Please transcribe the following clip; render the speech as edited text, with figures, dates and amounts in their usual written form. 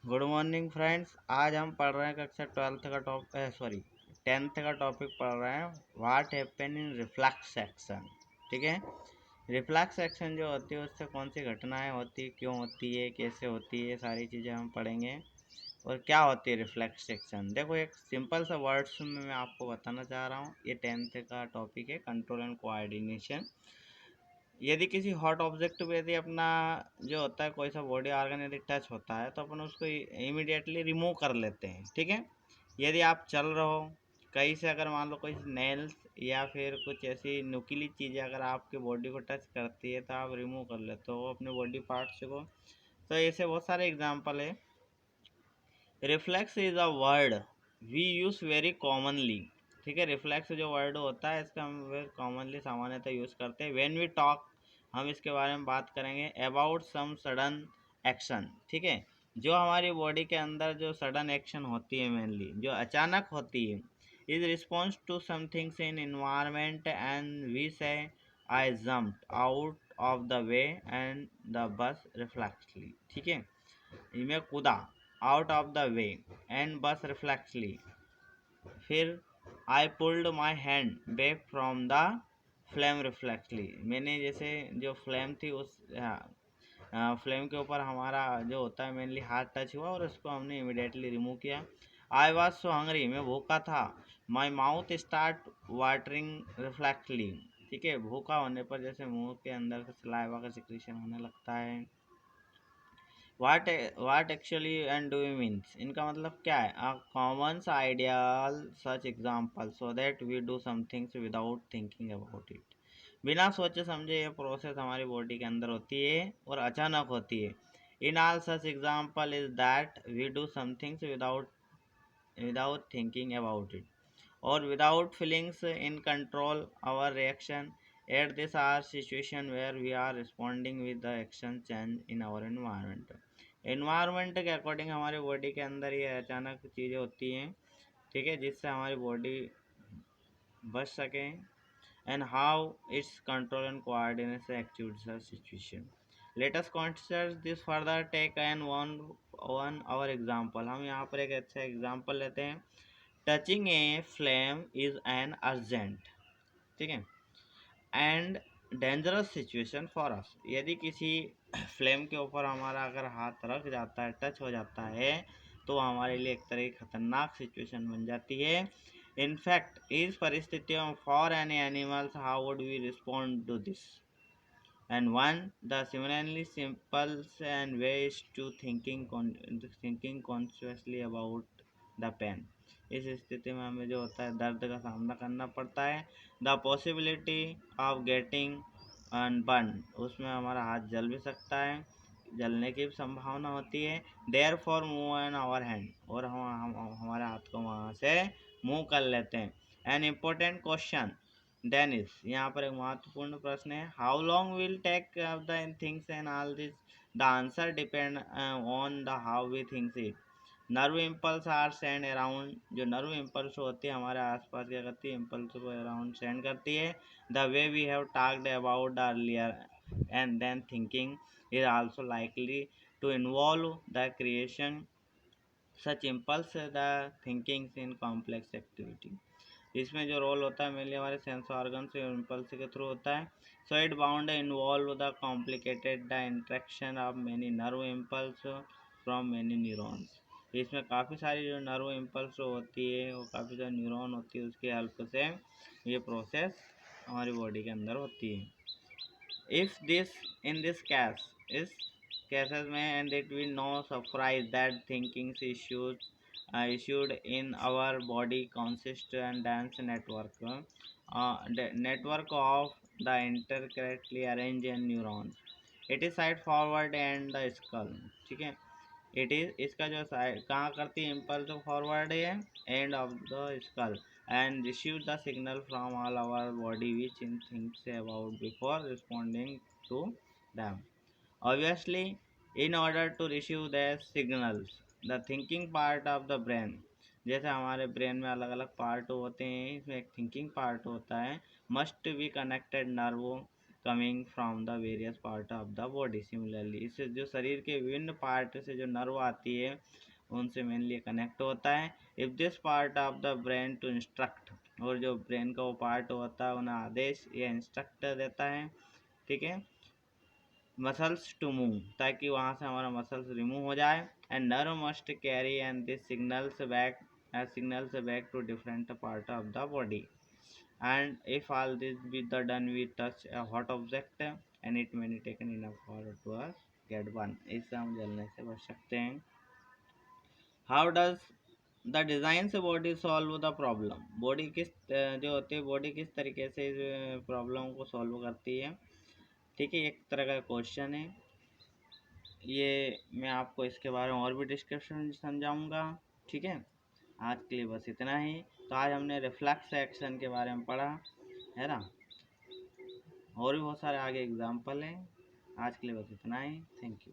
Good morning friends. आज हम पढ़ रहे हैं कक्षा 10th का टॉपिक पढ़ रहे हैं what happen in reflex action. ठीक है, रिफ्लेक्स एक्शन जो होती है उससे कौन सी घटनाएं होती है, क्यों होती है, कैसे होती है, सारी चीज़ें हम पढ़ेंगे। और क्या होती है रिफ्लेक्स एक्शन। देखो, एक सिंपल सा वर्ड्स में मैं आपको बताना चाह रहा हूँ। ये 10th का टॉपिक है, कंट्रोल एंड कोऑर्डिनेशन। यदि किसी हॉट ऑब्जेक्ट पे यदि अपना जो होता है कोई सा बॉडी ऑर्गन यदि टच होता है तो अपन उसको इमीडिएटली रिमूव कर लेते हैं। ठीक है, यदि आप चल रहे हो कहीं से, अगर मान लो कोई नेल्स या फिर कुछ ऐसी नुकीली चीज़ें अगर आपकी बॉडी को टच करती है तो आप रिमूव कर लेते हो अपने बॉडी पार्ट्स को। तो ऐसे बहुत सारे एग्जाम्पल है। Reflex is a word we use very commonly. ठीक है, रिफ्लेक्स जो वर्ड होता है इसका हम वेरी कॉमनली सामान्यतः यूज़ करते हैं। व्हेन वी टॉक, हम इसके बारे में बात करेंगे अबाउट सम सडन एक्शन। ठीक है, जो हमारी बॉडी के अंदर जो सडन एक्शन होती है, मेनली जो अचानक होती है, is response to somethings in environment and we say I jumped out of the way and the बस रिफ्लेक्सली। ठीक है, मैं कूदा out of the way and बस रिफ्लेक्सली। फिर I pulled my hand back from the flame reflexively. मैंने जैसे जो फ्लेम थी उस फ्लेम के ऊपर हमारा जो होता है मेनली हाथ टच हुआ और उसको हमने इमिडिएटली रिमूव किया। आई वॉज सो हंग्री, मैं भूखा था। My mouth start watering reflexively. ठीक है, भूखा होने पर जैसे मुंह के अंदर से सलाइवा का सिक्रीशन होने लगता है। What actually and do means, इनका मतलब क्या है। A common ideal such example so that we do somethings without thinking about it. बिना सोचे समझे ये प्रोसेस हमारी बॉडी के अंदर होती है और अचानक होती है। In all such example is that we do somethings without thinking about it or without feelings in control our reaction at this are situation where we are responding with the action change in our environment। environment के according हमारी body के अंदर ये अचानक चीज़ें होती हैं। ठीक है, जिससे हमारी बॉडी बच सके and how its control and coordination actuates the situation। Let us consider this further, take an one our example। हम यहाँ पर एक अच्छा एग्जाम्पल लेते हैं। Touching a flame is an urgent, ठीक है, and dangerous situation for us. यदि किसी फ्लेम के ऊपर हमारा अगर हाथ रख जाता है, टच हो जाता है, तो हमारे लिए एक तरह की खतरनाक सिचुएशन बन जाती है। इनफैक्ट इस परिस्थितियों में for any animals how would we respond to this and one the similarly simple and ways to thinking consciously about the pain। इस स्थिति में हमें जो होता है दर्द का सामना करना पड़ता है। The possibility of getting unburn, उसमें हमारा हाथ जल भी सकता है, जलने की भी संभावना होती है। Therefore move an our hand, और हम हमारे हाथ को वहाँ से मूव कर लेते हैं। An important question then is, यहाँ पर एक महत्वपूर्ण प्रश्न है, how long will take the things and all this. The answer depend on the how we thinks it. Nerve impulse are send around, जो नर्व इम्पल्स होती है हमारे आसपास क्या करती है, इम्पल्स को अराउंड सेंड करती है। The way we have talked about earlier and then thinking is also likely to involve the creation such impulse the thinking in complex activity. इसमें जो रोल होता है मेनली हमारे सेंस ऑर्गन से impulse के through होता है। So it bound involve the complicated the interaction of many nerve impulse from many neurons. इसमें काफ़ी सारी जो नर्व इम्पल्स होती है वो काफ़ी सारी न्यूरॉन होती है, उसकी हेल्प से ये प्रोसेस हमारी बॉडी के अंदर होती है। If this in this case इस cases में and it will no surprise that thinking issued in our body consist and dense network of the intricately arranged neurons। it is side forward and the skull। ठीक है, it is इसका जो side कहाँ करती है, impulse forward है and of the skull and receive the signal from all our body which in thinks about before responding to them. Obviously, in order to receive the signals, the thinking part of the brain, जैसे हमारे brain में अलग अलग part होते हैं, इसमें एक thinking part होता है, must be connected nerve coming from the various part of the body. Similarly इससे जो शरीर के विभिन्न पार्ट से जो नर्व आती है उनसे मेनली कनेक्ट होता है। If this part of the brain to instruct, और जो ब्रेन का वो पार्ट होता है उन्हें आदेश या इंस्ट्रक्ट देता है, ठीक है, मसल्स टू मूव, ताकि वहाँ से हमारा मसल्स रिमूव हो जाए। And nerve must carry and this signals back to different part of the body. And if all this be the done, we touch a hot object and it may be taken enough for to us get one। इससे हम जलने से बच सकते हैं। How does the design से body solve the problem, body किस जो होती है बॉडी किस तरीके से इस प्रॉब्लम को सॉल्व करती है, ठीक है, एक तरह का क्वेश्चन है ये। मैं आपको इसके बारे में और भी डिस्क्रिप्शन समझाऊंगा, ठीक है। आज के लिए बस इतना ही। तो आज हमने रिफ्लेक्स एक्शन के बारे में पढ़ा है ना, और भी बहुत सारे आगे एग्जाम्पल हैं। आज के लिए बस इतना ही। Thank you.